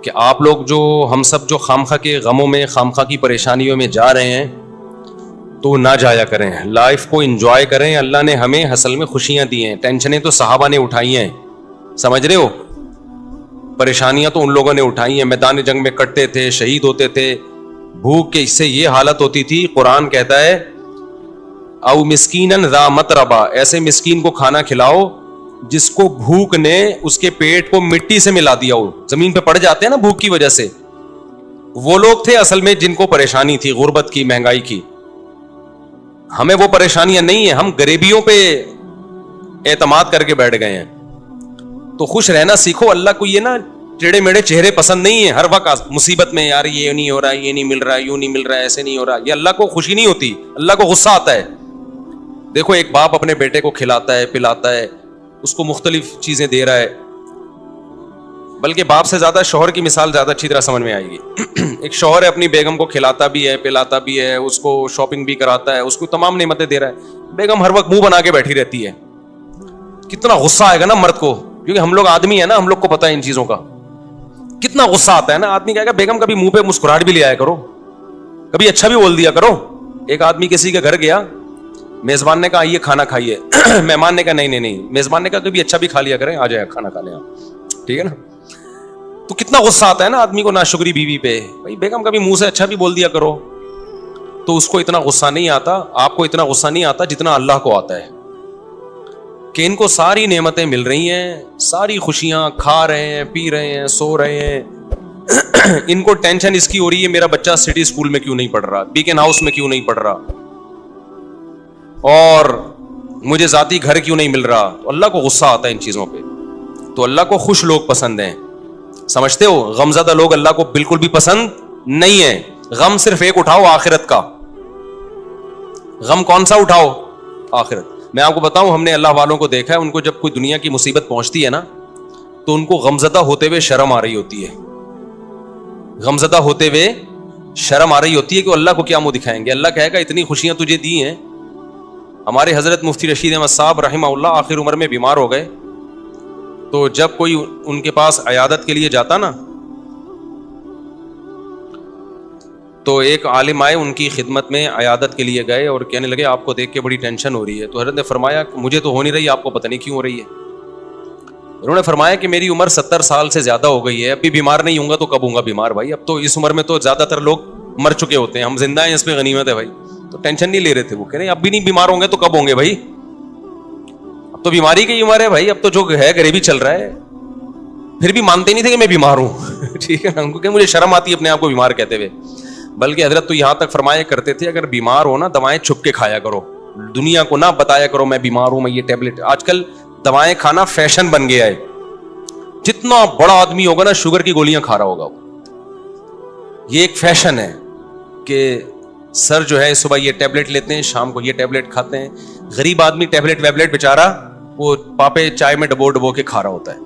کہ آپ لوگ جو ہم سب جو خامخواہ کے غموں میں خامخواہ کی پریشانیوں میں جا رہے ہیں تو نہ جایا کریں, لائف کو انجوائے کریں. اللہ نے ہمیں اصل میں خوشیاں دی ہیں, ٹینشنیں تو صحابہ نے اٹھائی ہیں, سمجھ رہے ہو, پریشانیاں تو ان لوگوں نے اٹھائی ہیں, میدان جنگ میں کٹتے تھے, شہید ہوتے تھے, بھوک کے اس سے یہ حالت ہوتی تھی. قرآن کہتا ہے او مسکینن ذا متربا, ایسے مسکین کو کھانا کھلاؤ جس کو بھوک نے اس کے پیٹ کو مٹی سے ملا دیا ہو, زمین پہ پڑ جاتے ہیں نا بھوک کی وجہ سے. وہ لوگ تھے اصل میں جن کو پریشانی تھی, غربت کی, مہنگائی کی. ہمیں وہ پریشانیاں نہیں ہیں, ہم غریبیوں پہ اعتماد کر کے بیٹھ گئے ہیں. تو خوش رہنا سیکھو. اللہ کو یہ نا ٹیڑے میڑے چہرے پسند نہیں ہیں. ہر وقت مصیبت میں یار یہ نہیں ہو رہا, یہ نہیں مل رہا, یوں نہیں مل رہا, ایسے نہیں ہو رہا, یہ اللہ کو خوشی نہیں ہوتی, اللہ کو غصہ آتا ہے. دیکھو ایک باپ اپنے بیٹے کو کھلاتا ہے, پلاتا ہے, اس کو مختلف چیزیں دے رہا ہے, بلکہ باپ سے زیادہ شوہر کی مثال زیادہ اچھی طرح سمجھ میں آئے گی. ایک شوہر ہے اپنی بیگم کو کھلاتا بھی ہے, پلاتا بھی ہے, اس کو شاپنگ بھی کراتا ہے, اس کو تمام نعمتیں دے رہا ہے. بیگم ہر وقت منہ بنا کے بیٹھی رہتی ہے. کتنا غصہ آئے گا نا مرد کو, کیونکہ ہم لوگ آدمی ہیں نا, ہم لوگ کو پتا ہے ان چیزوں کا. کتنا غصہ آتا ہے نا. آدمی کہے گا بیگم کبھی منہ پہ مسکراہٹ بھی لے آیا کرو, کبھی اچھا بھی بول دیا کرو. ایک آدمی کسی کے گھر گیا, میزبان نے کہا آئیے کھانا کھائیے, مہمان نے کہا نہیں, میزبان نے کہا کبھی اچھا بھی کھا لیا کریں, آ جائے کھانا کھا لیں آپ, ٹھیک ہے نا. تو کتنا غصہ آتا ہے نا آدمی کو ناشکری بیوی پہ. بھائی بیگم کبھی منہ سے اچھا بھی بول دیا کرو. تو اس کو اتنا غصہ نہیں آتا, آپ کو اتنا غصہ نہیں آتا جتنا اللہ کو آتا ہے, کہ ان کو ساری نعمتیں مل رہی ہیں, ساری خوشیاں, کھا رہے ہیں, پی رہے ہیں, سو رہے ہیں. ان کو ٹینشن اس کی ہو رہی ہے میرا بچہ سٹی اسکول میں کیوں نہیں پڑھ رہا, بیکن ہاؤس میں کیوں نہیں پڑھ رہا, اور مجھے ذاتی گھر کیوں نہیں مل رہا. اللہ کو غصہ آتا ہے ان چیزوں پہ. تو اللہ کو خوش لوگ پسند ہیں, سمجھتے ہو. غمزدہ لوگ اللہ کو بالکل بھی پسند نہیں ہیں. غم صرف ایک اٹھاؤ, آخرت کا. غم کون سا اٹھاؤ؟ آخرت. میں آپ کو بتاؤں, ہم نے اللہ والوں کو دیکھا ہے, ان کو جب کوئی دنیا کی مصیبت پہنچتی ہے نا, تو ان کو غمزدہ ہوتے ہوئے شرم آ رہی ہوتی ہے. غمزدہ ہوتے ہوئے شرم آ رہی ہوتی ہے کہ اللہ کو کیا منہ دکھائیں گے. اللہ کہے گا اتنی خوشیاں تجھے دی ہیں. ہمارے حضرت مفتی رشید احمد صاحب رحمہ اللہ آخر عمر میں بیمار ہو گئے, تو جب کوئی ان کے پاس عیادت کے لیے جاتا نا, تو ایک عالم آئے ان کی خدمت میں, عیادت کے لیے گئے اور کہنے لگے آپ کو دیکھ کے بڑی ٹینشن ہو رہی ہے. تو حضرت نے فرمایا مجھے تو ہو نہیں رہی, آپ کو پتہ نہیں کیوں ہو رہی ہے. انہوں نے فرمایا کہ میری عمر 70 سال سے زیادہ ہو گئی ہے, اب بھی بیمار نہیں ہوں گا تو کب ہوں گا بیمار بھائی. اب تو اس عمر میں تو زیادہ تر لوگ مر چکے ہوتے ہیں, ہم زندہ ہیں, اس پہ غنیمت ہے بھائی. تو ٹینشن نہیں لے رہے تھے. وہ کہہ رہے اب بھی نہیں بیمار ہوں گے تو کب ہوں گے بھائی, اب تو بیماری کی عمر ہے بھائی, اب تو جو ہے غریبی چل رہا ہے. پھر بھی مانتے نہیں تھے کہ میں بیمار ہوں. ٹھیک ہے نا, ان کو کہ مجھے شرم آتی ہے اپنے آپ کو بیمار کہتے ہوئے. بلکہ حضرت تو یہاں تک فرمایا کرتے تھے اگر بیمار ہو نا, دوائیں چھپ کے کھایا کرو, دنیا کو نہ بتایا کرو میں بیمار ہوں, میں یہ ٹیبلٹ. آج کل دوائیں کھانا فیشن بن گیا ہے. جتنا بڑا آدمی ہوگا نا شوگر کی گولیاں کھا رہا ہوگا. یہ ایک فیشن ہے کہ سر جو ہے صبح یہ ٹیبلٹ لیتے ہیں, شام کو یہ ٹیبلٹ کھاتے ہیں. غریب آدمی ٹیبلٹ ویبلٹ بیچارہ وہ پاپے چائے میں ڈبو کے کھا رہا ہوتا ہے.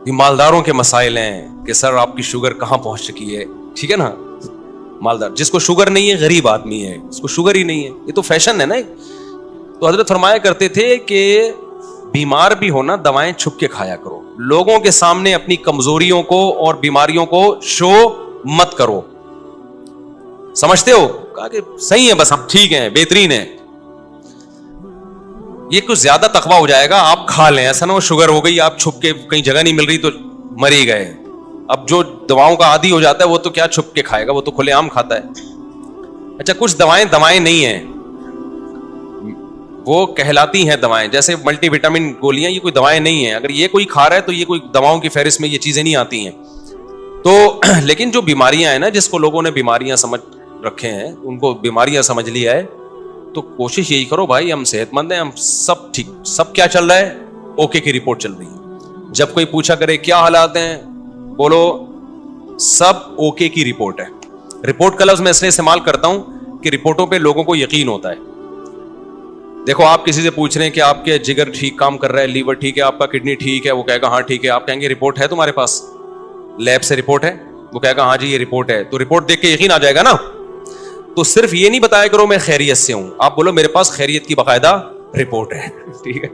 یہ مالداروں کے مسائل ہیں کہ سر آپ کی شوگر کہاں پہنچ چکی ہے. ٹھیک ہے نا, مالدار جس کو شوگر نہیں ہے غریب آدمی ہے, اس کو شوگر ہی نہیں ہے. یہ تو فیشن ہے نا. تو حضرت فرمایا کرتے تھے کہ بیمار بھی ہونا دوائیں چھپ کے کھایا کرو, لوگوں کے سامنے اپنی کمزوریوں کو اور بیماریوں کو شو مت کرو. سمجھتے ہو؟ کہا کہ صحیح ہے, بس ہم ٹھیک ہیں, بہترین ہے. یہ کچھ زیادہ تقویٰ ہو جائے گا, آپ کھا لیں. ایسا نہ ہو شوگر ہو گئی, آپ چھپ کے کہیں جگہ نہیں مل رہی تو مر ہی گئے. اب جو دواؤں کا عادی ہو جاتا ہے وہ تو کیا چھپ کے کھائے گا, وہ تو کھلے عام کھاتا ہے. اچھا کچھ دوائیں نہیں ہیں, وہ کہلاتی ہیں دوائیں. جیسے ملٹی وٹامن گولیاں, یہ کوئی دوائیں نہیں ہیں. اگر یہ کوئی کھا رہا ہے تو یہ کوئی دواؤں کی فہرست میں یہ چیزیں نہیں آتی ہیں. تو لیکن جو بیماریاں ہیں نا, جس کو لوگوں نے بیماریاں سمجھ رکھے ہیں, ان کو بیماریاں سمجھ لیا ہے, تو کوشش یہی کرو بھائی ہم صحت مند ہیں, ہم سب ٹھیک, سب کیا چل رہا ہے, اوکے کی رپورٹ چل رہی ہے. جب کوئی پوچھا کرے کیا حالات ہیں, بولو سب اوکے کی رپورٹ ہے. رپورٹ کا لفظ میں اس لیے استعمال کرتا ہوں کہ رپورٹوں پہ لوگوں کو یقین ہوتا ہے. دیکھو آپ کسی سے پوچھ رہے ہیں کہ آپ کے جگر ٹھیک کام کر رہا ہے, لیور ٹھیک ہے, آپ کا کڈنی ٹھیک ہے, وہ کہے گا ہاں ٹھیک ہے. آپ کہیں گے رپورٹ ہے تمہارے پاس, لیب سے رپورٹ ہے, وہ کہے گا ہاں جی یہ رپورٹ ہے. تو رپورٹ دیکھ کے یقین آ جائے گا نا. تو صرف یہ نہیں بتایا کرو میں خیریت سے ہوں, آپ بولو میرے پاس خیریت کی باقاعدہ رپورٹ ہے. ٹھیک ہے,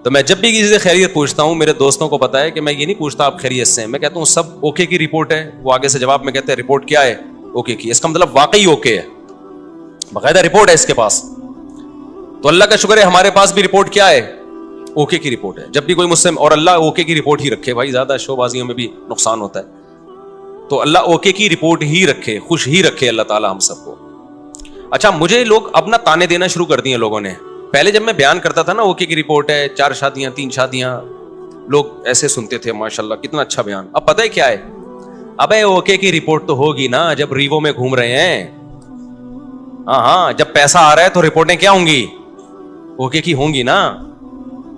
تو میں جب بھی کسی سے خیریت پوچھتا ہوں, میرے دوستوں کو پتا ہے کہ میں یہ نہیں پوچھتا آپ خیریت سے ہیں, میں کہتا ہوں سب اوکے کی رپورٹ ہے. وہ آگے سے جواب میں کہتے ہیں رپورٹ کیا ہے؟ اوکے کی. اس کا مطلب واقعی اوکے ہے, باقاعدہ رپورٹ ہے اس کے پاس. تو اللہ کا شکر ہے ہمارے پاس بھی رپورٹ کیا ہے؟ اوکے کی رپورٹ ہے. جب بھی کوئی مجھ سے, اور اللہ اوکے کی رپورٹ ہی رکھے بھائی, زیادہ شو بازیوں میں بھی نقصان ہوتا ہے. تو اللہ اوکے کی رپورٹ ہی رکھے, خوش ہی رکھے اللہ تعالی ہم سب کو. اچھا, مجھے لوگ اب نا تانے دینا شروع کر دیے لوگوں نے. پہلے جب میں بیان کرتا تھا نا اوکے کی رپورٹ ہے, 4 شادیاں 3 شادیاں, لوگ ایسے سنتے تھے ماشاءاللہ کتنا اچھا بیان. اب پتہ ہے کیا ہے, ابے اوکے کی رپورٹ تو ہوگی نا جب ریوو میں گھوم رہے ہیں. ہاں, جب پیسہ آ رہا ہے تو رپورٹیں کیا ہوں گی؟ اوکے کی ہوں گی نا.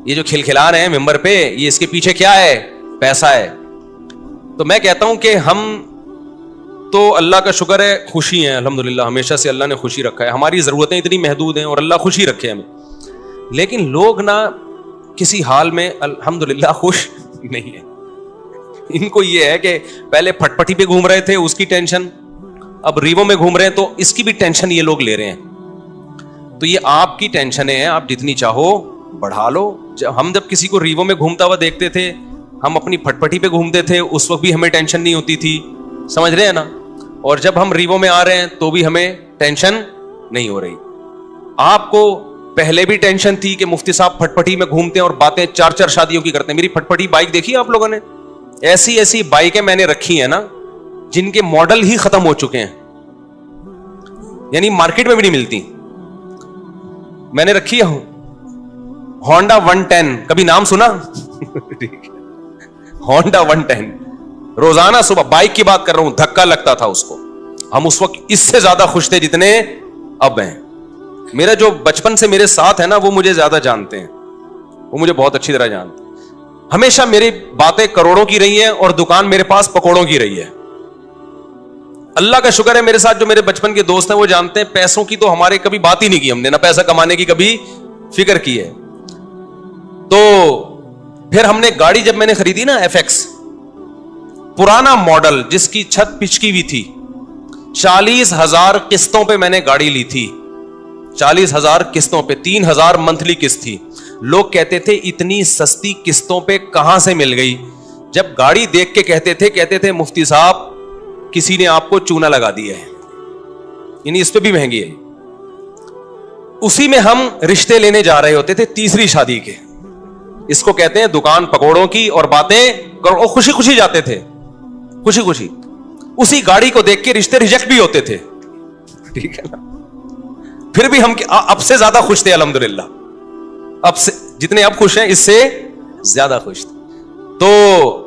یہ جو کھلکھلا رہے ہیں ممبر پہ, یہ اس کے پیچھے کیا ہے؟ پیسہ ہے. تو میں کہتا ہوں کہ ہم تو اللہ کا شکر ہے خوشی ہیں الحمدللہ, ہمیشہ سے اللہ نے خوشی رکھا ہے. ہماری ضرورتیں اتنی محدود ہیں اور اللہ خوشی رکھے ہمیں. لیکن لوگ نا کسی حال میں الحمدللہ خوش نہیں ہیں. ان کو یہ ہے کہ پہلے پھٹ پٹی پہ گھوم رہے تھے اس کی ٹینشن, اب ریوو میں گھوم رہے ہیں تو اس کی بھی ٹینشن یہ لوگ لے رہے ہیں. تو یہ آپ کی ٹینشنیں ہیں, آپ جتنی چاہو بڑھا لو. ہم جب کسی کو ریوو میں گھومتا ہوا دیکھتے تھے, ہم اپنی پھٹ پٹی پہ گھومتے تھے, اس وقت بھی ہمیں ٹینشن نہیں ہوتی تھی, سمجھ رہے ہیں نا. اور جب ہم ریوو میں آ رہے ہیں تو بھی ہمیں ٹینشن نہیں ہو رہی. آپ کو پہلے بھی ٹینشن تھی کہ مفتی صاحب پھٹ پٹی میں گھومتے ہیں اور باتیں 4 شادیوں کی کرتے ہیں. میری پھٹ پٹی بائک دیکھی آپ لوگوں نے؟ ایسی بائکیں میں نے رکھی ہیں نا جن کے ماڈل ہی ختم ہو چکے ہیں, یعنی مارکیٹ میں بھی نہیں ملتی. میں نے رکھی ہے ہونڈا 110, کبھی نام سنا؟ ہونڈا 110 روزانہ صبح, بائک کی بات کر رہا ہوں, دھکا لگتا تھا اس کو. ہم اس وقت اس سے زیادہ خوش تھے جتنے اب ہیں. میرا جو بچپن سے میرے ساتھ ہے نا وہ مجھے زیادہ جانتے ہیں, وہ مجھے بہت اچھی طرح جانتے ہیں. ہمیشہ میری باتیں کروڑوں کی رہی ہیں اور دکان میرے پاس پکوڑوں کی رہی ہے. اللہ کا شکر ہے میرے ساتھ جو میرے بچپن کے دوست ہیں وہ جانتے ہیں پیسوں کی تو ہمارے کبھی بات ہی نہیں کی ہم نے, نہ پیسہ کمانے کی کبھی فکر کی ہے. تو پھر ہم نے گاڑی جب میں نے خریدی نا FX, پرانا ماڈل جس کی چھت پچکی ہوئی تھی, 40,000 قسطوں پہ میں نے گاڑی لی تھی. 40,000 قسطوں پہ, 3,000 منتھلی قسط تھی. لوگ کہتے تھے اتنی سستی قسطوں پہ کہاں سے مل گئی. جب گاڑی دیکھ کے کہتے تھے مفتی صاحب کسی نے آپ کو چونا لگا دیا ہے, یعنی اس پہ بھی مہنگی ہے. اسی میں ہم رشتے لینے جا رہے ہوتے تھے تیسری شادی کے. اس کو کہتے ہیں دکان پکوڑوں کی اور باتیں کرو. خوشی خوشی جاتے تھے, خوشی خوشی. اسی گاڑی کو دیکھ کے رشتے ریجیکٹ بھی ہوتے تھے, ٹھیک ہے نا. پھر بھی ہم اب سے زیادہ خوش تھے الحمدللہ. اب سے جتنے اب خوش ہیں اس سے زیادہ خوش تھے. تو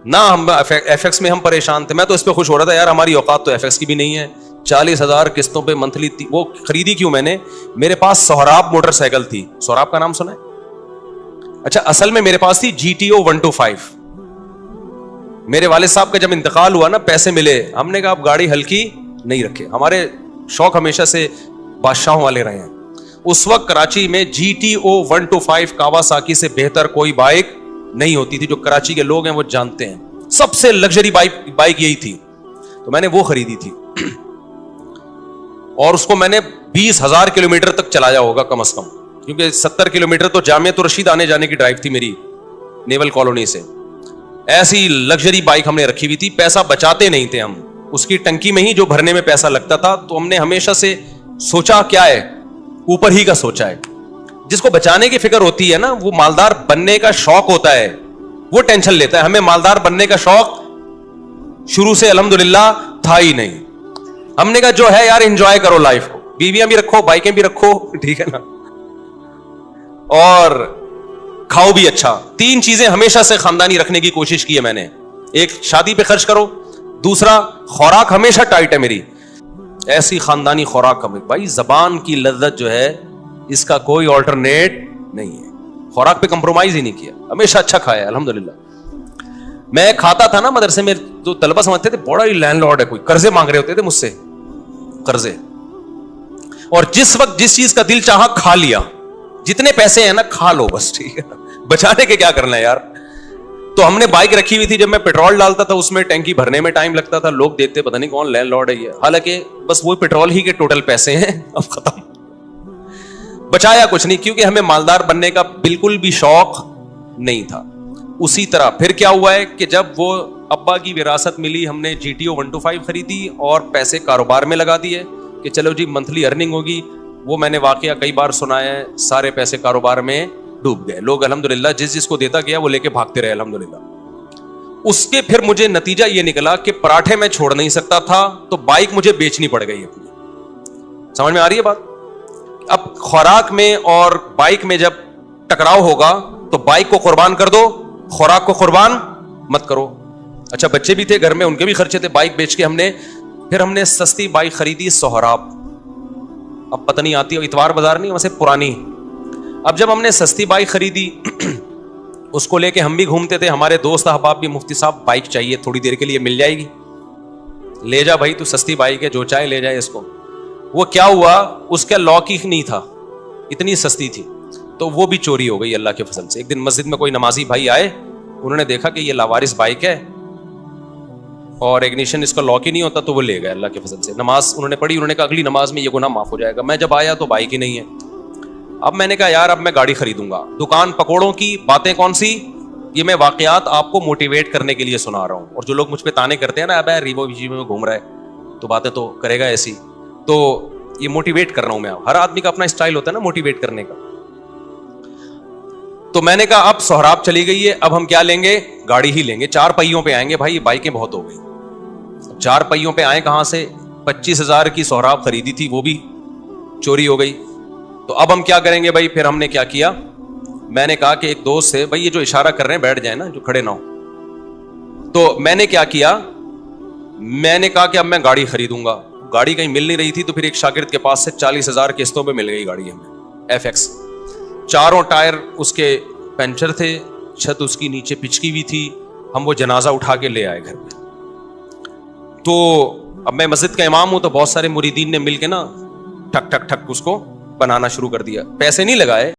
نہ ہم FX میں ہم پریشان تھے. میں تو اس پہ خوش ہو رہا تھا یار, ہماری اوقات تو FX کی بھی نہیں ہے. 40,000 قسطوں پہ منتھلی. وہ خریدی کیوں میں نے, میرے پاس سہراب موٹر سائیکل تھی. سہراب کا نام سنا ہے؟ اچھا, اصل میں میرے پاس تھی GTO 125. میرے والد صاحب کا جب انتقال ہوا نا, پیسے ملے, ہم نے کہا اب گاڑی ہلکی نہیں رکھے. ہمارے شوق ہمیشہ سے بادشاہوں والے رہے ہیں. اس وقت کراچی میں GTO 125 کاواساکی سے بہتر کوئی بائک نہیں ہوتی تھی. جو کراچی کے لوگ ہیں وہ جانتے ہیں, سب سے لگژری بائک یہی تھی. تو میں نے وہ خریدی تھی اور اس کو میں نے 20,000 کلومیٹر تک چلایا ہوگا کم از کم, کیونکہ 70 کلومیٹر تو جامعہ الرشید آنے جانے کی ڈرائیو تھی میری نیول کالونی سے. ایسی لگژری بائک ہم نے رکھی ہوئی تھی. پیسہ بچاتے نہیں تھے ہم, اس کی ٹنکی میں ہی جو بھرنے میں پیسہ لگتا تھا. تو ہم نے ہمیشہ سے سوچا کیا ہے, اوپر ہی کا سوچا ہے. جس کو بچانے کی فکر ہوتی ہے نا, وہ مالدار بننے کا شوق ہوتا ہے, وہ ٹینشن لیتا ہے. ہمیں مالدار بننے کا شوق شروع سے الحمدللہ تھا ہی نہیں. ہم نے کہا جو ہے یار انجوائے کرو لائف کو, بیویاں بھی رکھو, بائکیں بھی رکھو, ٹھیک ہے نا, اور کھاؤ بھی اچھا. 3 چیزیں ہمیشہ سے خاندانی رکھنے کی کوشش کی ہے میں نے. ایک, شادی پہ خرچ کرو. دوسرا, خوراک ہمیشہ ٹائٹ ہے میری, ایسی خاندانی خوراک ہمیں. بھائی زبان کی لذت جو ہے اس کا کوئی آلٹرنیٹ نہیں ہے. خوراک پہ کمپرومائز ہی نہیں کیا, ہمیشہ اچھا کھایا الحمدللہ. میں کھاتا تھا نا مدرسے میں, تو طلبہ سمجھتے تھے بڑا ہی لینڈ لارڈ ہے, کوئی قرضے مانگ رہے ہوتے تھے مجھ سے, قرضے. اور جس وقت جس چیز کا دل چاہا کھا لیا. جتنے پیسے ہیں نا کھا لو بس, ٹھیک ہے نا, بچانے کے کیا کرنا ہے یار. تو ہم نے بائک رکھی ہوئی تھی, جب میں پیٹرول ڈالتا تھا اس میں ٹینکی بھرنے میں ٹائم لگتا تھا. لوگ دیکھتے پتہ نہیں کون لینڈ لارڈ ہے یہ, حالانکہ بس وہ پیٹرول ہی کے ٹوٹل پیسے ہیں, اب ختم. بچایا کچھ نہیں, کیونکہ ہمیں مالدار بننے کا بالکل بھی شوق نہیں تھا. اسی طرح پھر کیا ہوا ہے کہ جب وہ ابا کی وراثت ملی, ہم نے GTO 125 خریدی اور پیسے کاروبار میں لگا دیے کہ چلو جی منتھلی ارننگ ہوگی. وہ میں نے واقعہ کئی بار سنایا ہے, سارے پیسے کاروبار میں ڈوب گئے. لوگ الحمدللہ جس کو دیتا گیا وہ لے کے بھاگتے رہے الحمدللہ. اس کے پھر مجھے نتیجہ یہ نکلا کہ پراٹھے میں چھوڑ نہیں سکتا تھا, تو بائک مجھے بیچنی پڑ گئی اپنی. سمجھ میں آ رہی ہے بات؟ اب خوراک میں اور بائک میں جب ٹکراؤ ہوگا تو بائک کو قربان کر دو, خوراک کو قربان مت کرو. اچھا بچے بھی تھے گھر میں, ان کے بھی خرچے تھے. بائک بیچ کے ہم نے سستی بائک خریدی سہراب. اب پتہ نہیں آتی, اتوار بازار نہیں ویسے پرانی. اب جب ہم نے سستی بائک خریدی اس کو لے کے ہم بھی گھومتے تھے. ہمارے دوست احباب بھی, مفتی صاحب بائک چاہیے تھوڑی دیر کے لیے, مل جائے گی, لے جا بھائی تو سستی بائک ہے, جو چاہے لے جائے اس کو. وہ کیا ہوا, اس کا لاک ہی نہیں تھا, اتنی سستی تھی, تو وہ بھی چوری ہو گئی اللہ کے فضل سے. ایک دن مسجد میں کوئی نمازی بھائی آئے, انہوں نے دیکھا کہ یہ لاوارث بائک ہے اور ایگنیشن اس کا لاک ہی نہیں ہوتا, تو وہ لے گئے اللہ کے فضل سے. نماز انہوں نے پڑھی, انہوں نے کہا اگلی نماز میں یہ گناہ معاف ہو جائے گا. میں جب آیا تو بائک ہی نہیں ہے. اب میں نے کہا یار اب میں گاڑی خریدوں گا. دکان پکوڑوں کی باتیں کون سی, یہ میں واقعات آپ کو موٹیویٹ کرنے کے لیے سنا رہا ہوں. اور جو لوگ مجھ پہ تانے کرتے ہیں نا, اب ریوو ویجی میں گھوم رہا ہے تو باتیں تو کرے گا ایسی, تو یہ موٹیویٹ کر رہا ہوں میں. ہر آدمی کا اپنا اسٹائل ہوتا ہے نا موٹیویٹ کرنے کا. تو میں نے کہا اب سہراب چلی گئی ہے, اب ہم کیا لیں گے, گاڑی ہی لیں گے. 4 پہیوں پہ آئیں گے بھائی, بائکیں بہت ہو گئی. 4 پہیوں پہ آئیں کہاں سے, 25,000 کی سہراب خریدی تھی, وہ بھی چوری ہو گئی. تو اب ہم کیا کریں گے بھائی. پھر ہم نے کیا کیا, میں نے کہا کہ ایک دوست سے, بھائی یہ جو اشارہ کر رہے ہیں بیٹھ جائیں نا, جو کھڑے نہ ہو. تو میں نے کیا کیا, میں نے کہا کہ اب میں گاڑی خریدوں گا. گاڑی کہیں مل نہیں رہی تھی, تو پھر ایک شاگرد کے پاس سے 40,000 قسطوں پہ مل گئی گاڑی ہمیں, FX. 4 ٹائر اس کے پنچر تھے, چھت اس کی نیچے پچکی ہوئی تھی. ہم وہ جنازہ اٹھا کے لے آئے گھر میں. تو اب میں مسجد کا امام ہوں, تو بہت سارے مریدین نے مل کے نا ٹھک ٹھک ٹھک اس کو بنانا شروع کر دیا. پیسے نہیں لگائے,